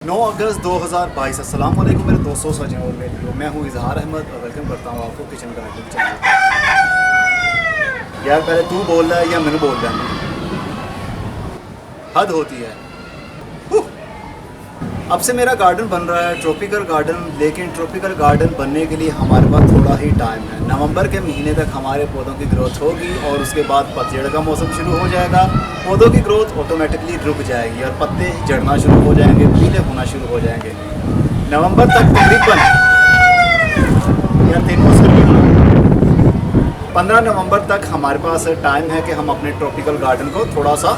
9 अगस्त 2022। अस्सलाम वालेकुम मेरे दोस्तों, सजन और मेरे मैं हूँ इजहार अहमद और वेलकम करता हूँ आपको किचन गार्डन चैनल। यार पहले तू बोल रहा है या मैंने बोल रहा है? हद होती है। अब से मेरा गार्डन बन रहा है ट्रॉपिकल गार्डन, लेकिन ट्रॉपिकल गार्डन बनने के लिए हमारे पास थोड़ा ही टाइम है। नवंबर के महीने तक हमारे पौधों की ग्रोथ होगी और उसके बाद पतझड़ का मौसम शुरू हो जाएगा। पौधों की ग्रोथ ऑटोमेटिकली रुक जाएगी और पत्ते झड़ना शुरू हो जाएंगे, पीले होना शुरू हो जाएंगे। नवंबर तक तकरीबन या 15 नवंबर तक हमारे पास टाइम है कि हम अपने ट्रॉपिकल गार्डन को थोड़ा सा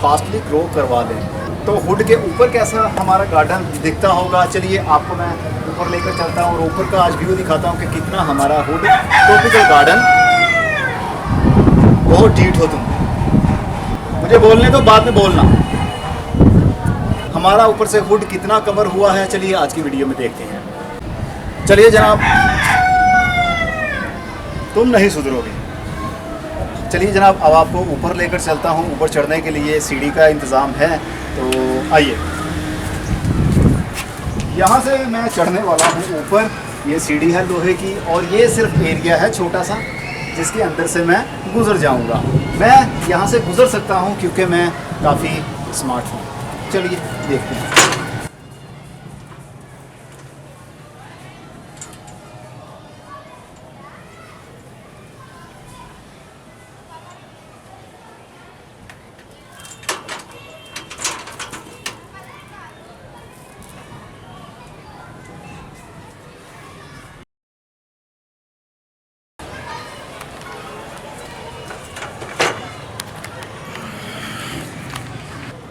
फास्टली ग्रो करवा लें। तो हुड के ऊपर कैसा हमारा गार्डन दिखता होगा, चलिए आपको मैं ऊपर लेकर चलता हूँ और ऊपर का आज व्यू दिखाता हूँ कि कितना हमारा हुड ट्रॉपिकल गार्डन। बहुत डीट हो तुम, मुझे बोलने तो बाद में बोलना। हमारा ऊपर से हुड कितना कवर हुआ है, चलिए आज की वीडियो में देखते हैं। चलिए जनाब, तुम नहीं सुधरोगे। चलिए जनाब, अब आपको ऊपर लेकर चलता हूँ। ऊपर चढ़ने के लिए सीढ़ी का इंतज़ाम है, तो आइए। यहाँ से मैं चढ़ने वाला हूँ ऊपर। ये सीढ़ी है लोहे की और ये सिर्फ एरिया है छोटा सा जिसके अंदर से मैं गुज़र जाऊँगा। मैं यहाँ से गुज़र सकता हूँ क्योंकि मैं काफ़ी स्मार्ट हूँ। चलिए देखते हैं।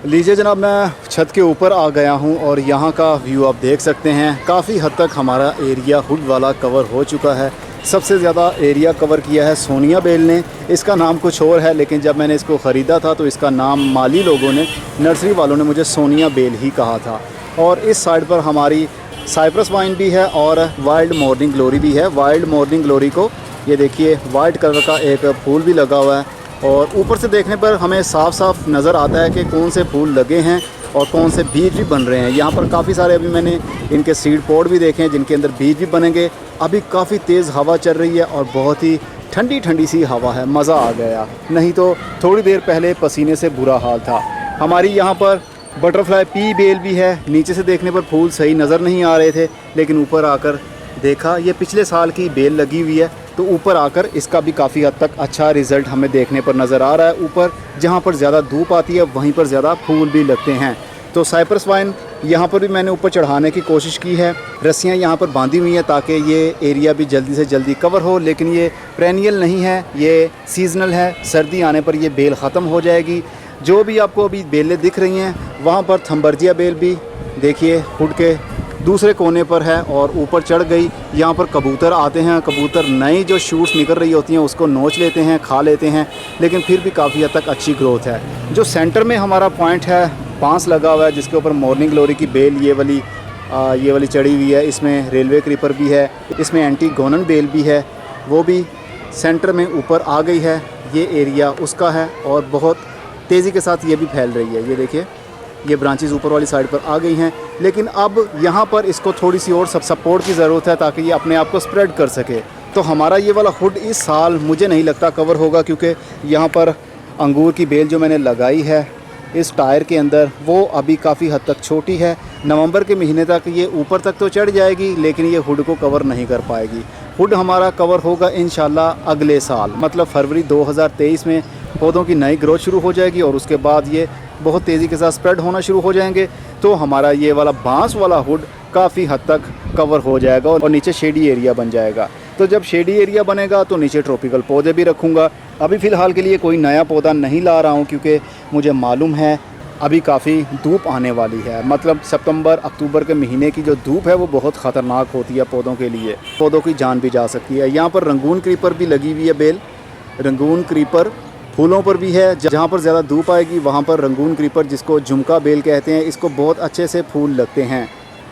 लीजिए जनाब, मैं छत के ऊपर आ गया हूं और यहां का व्यू आप देख सकते हैं। काफ़ी हद तक हमारा एरिया हुड वाला कवर हो चुका है। सबसे ज़्यादा एरिया कवर किया है सोनिया बेल ने। इसका नाम कुछ और है, लेकिन जब मैंने इसको ख़रीदा था तो इसका नाम माली लोगों ने, नर्सरी वालों ने मुझे सोनिया बेल ही कहा था। और इस साइड पर हमारी साइप्रस वाइन भी है और वाइल्ड मॉर्निंग ग्लोरी भी है। वाइल्ड मॉर्निंग ग्लोरी को ये देखिए, वाइट कलर का एक फूल भी लगा हुआ है और ऊपर से देखने पर हमें साफ साफ नज़र आता है कि कौन से फूल लगे हैं और कौन से बीज भी बन रहे हैं। यहाँ पर काफ़ी सारे अभी मैंने इनके सीड पॉट भी देखे हैं जिनके अंदर बीज भी बनेंगे। अभी काफ़ी तेज़ हवा चल रही है और बहुत ही ठंडी ठंडी सी हवा है, मज़ा आ गया। नहीं तो थोड़ी देर पहले पसीने से बुरा हाल था। हमारी यहाँ पर बटरफ्लाई पी बेल भी है। नीचे से देखने पर फूल सही नज़र नहीं आ रहे थे, लेकिन ऊपर आकर देखा ये पिछले साल की बेल लगी हुई है, तो ऊपर आकर इसका भी काफ़ी हद तक अच्छा रिज़ल्ट हमें देखने पर नज़र आ रहा है। ऊपर जहाँ पर ज़्यादा धूप आती है वहीं पर ज़्यादा फूल भी लगते हैं। तो साइप्रस वाइन यहाँ पर भी मैंने ऊपर चढ़ाने की कोशिश की है। रस्सियाँ यहाँ पर बांधी हुई हैं ताकि ये एरिया भी जल्दी से जल्दी कवर हो, लेकिन ये पेरेनियल नहीं है, ये सीज़नल है। सर्दी आने पर ये बेल ख़त्म हो जाएगी। जो भी आपको अभी बेलें दिख रही हैं, वहाँ पर थम्बर्जिया बेल भी देखिए हुड के दूसरे कोने पर है और ऊपर चढ़ गई। यहाँ पर कबूतर आते हैं, कबूतर नई जो शूट्स निकल रही होती हैं उसको नोच लेते हैं, खा लेते हैं, लेकिन फिर भी काफ़ी हद तक अच्छी ग्रोथ है। जो सेंटर में हमारा पॉइंट है, बांस लगा हुआ है जिसके ऊपर मॉर्निंग ग्लोरी की बेल ये वाली चढ़ी हुई है। इसमें रेलवे क्रीपर भी है, इसमें एंटीगोनन बेल भी है, वो भी सेंटर में ऊपर आ गई है। ये एरिया उसका है और बहुत तेज़ी के साथ ये भी फैल रही है। ये देखिए, ये ब्रांचेस ऊपर वाली साइड पर आ गई हैं, लेकिन अब यहाँ पर इसको थोड़ी सी और सपोर्ट की ज़रूरत है ताकि ये अपने आप को स्प्रेड कर सके। तो हमारा ये वाला हुड इस साल मुझे नहीं लगता कवर होगा, क्योंकि यहाँ पर अंगूर की बेल जो मैंने लगाई है इस टायर के अंदर वो अभी काफ़ी हद तक छोटी है। नवंबर के महीने तक ये ऊपर तक तो चढ़ जाएगी, लेकिन ये हुड को कवर नहीं कर पाएगी। हुड हमारा कवर होगा इंशाल्लाह अगले साल, मतलब फरवरी 2023 में पौधों की नई ग्रोथ शुरू हो जाएगी और उसके बाद ये बहुत तेज़ी के साथ स्प्रेड होना शुरू हो जाएंगे। तो हमारा ये वाला बांस वाला हुड काफ़ी हद तक कवर हो जाएगा और नीचे शेडी एरिया बन जाएगा। तो जब शेडी एरिया बनेगा तो नीचे ट्रॉपिकल पौधे भी रखूँगा। अभी फ़िलहाल के लिए कोई नया पौधा नहीं ला रहा हूँ, क्योंकि मुझे मालूम है अभी काफ़ी धूप आने वाली है। मतलब सितंबर अक्टूबर के महीने की जो धूप है वो बहुत ख़तरनाक होती है पौधों के लिए, पौधों की जान भी जा सकती है। यहाँ पर रंगून क्रीपर भी लगी हुई है बेल। रंगून क्रीपर फूलों पर भी है, जहाँ पर ज़्यादा धूप आएगी वहाँ पर रंगून क्रीपर, जिसको झुमका बेल कहते हैं, इसको बहुत अच्छे से फूल लगते हैं।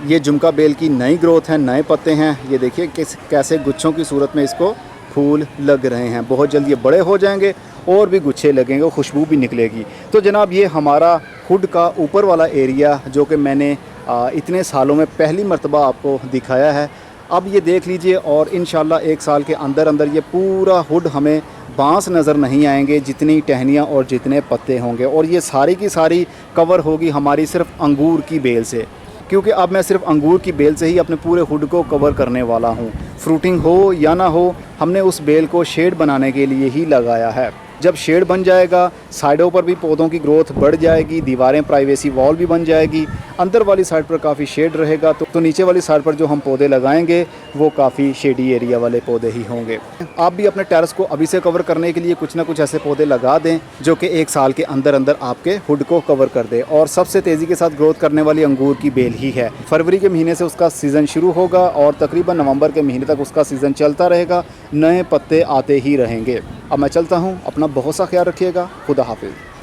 ये झुमका बेल की नई ग्रोथ है, नए पत्ते हैं। ये देखिए कैसे गुच्छों की सूरत में इसको फूल लग रहे हैं। बहुत जल्द ये बड़े हो जाएंगे और भी गुच्छे लगेंगे और खुशबू भी निकलेगी। तो जनाब, ये हमारा हुड का ऊपर वाला एरिया जो कि मैंने इतने सालों में पहली मर्तबा आपको दिखाया है। अब ये देख लीजिए और इंशाल्लाह 1 साल के अंदर अंदर ये पूरा हुड हमें बांस नज़र नहीं आएंगे, जितनी टहनियाँ और जितने पत्ते होंगे। और ये सारी की सारी कवर होगी हमारी सिर्फ अंगूर की बेल से, क्योंकि अब मैं सिर्फ अंगूर की बेल से ही अपने पूरे हुड को कवर करने वाला हूँ। फ्रूटिंग हो या ना हो, हमने उस बेल को शेड बनाने के लिए ही लगाया है। जब शेड बन जाएगा, साइडों पर भी पौधों की ग्रोथ बढ़ जाएगी, दीवारें प्राइवेसी वॉल भी बन जाएगी, अंदर वाली साइड पर काफ़ी शेड रहेगा, तो नीचे वाली साइड पर जो हम पौधे लगाएंगे वो काफ़ी शेडी एरिया वाले पौधे ही होंगे। आप भी अपने टेरेस को अभी से कवर करने के लिए कुछ ना कुछ ऐसे पौधे लगा दें जो कि 1 साल के अंदर अंदर आपके हुड को कवर कर दे। और सबसे तेज़ी के साथ ग्रोथ करने वाली अंगूर की बेल ही है। फरवरी के महीने से उसका सीज़न शुरू होगा और तकरीबन नवंबर के महीने तक उसका सीज़न चलता रहेगा, नए पत्ते आते ही रहेंगे। अब मैं चलता हूँ, अपना बहुत सा ख्याल रखिएगा। खुदा हाफिज़।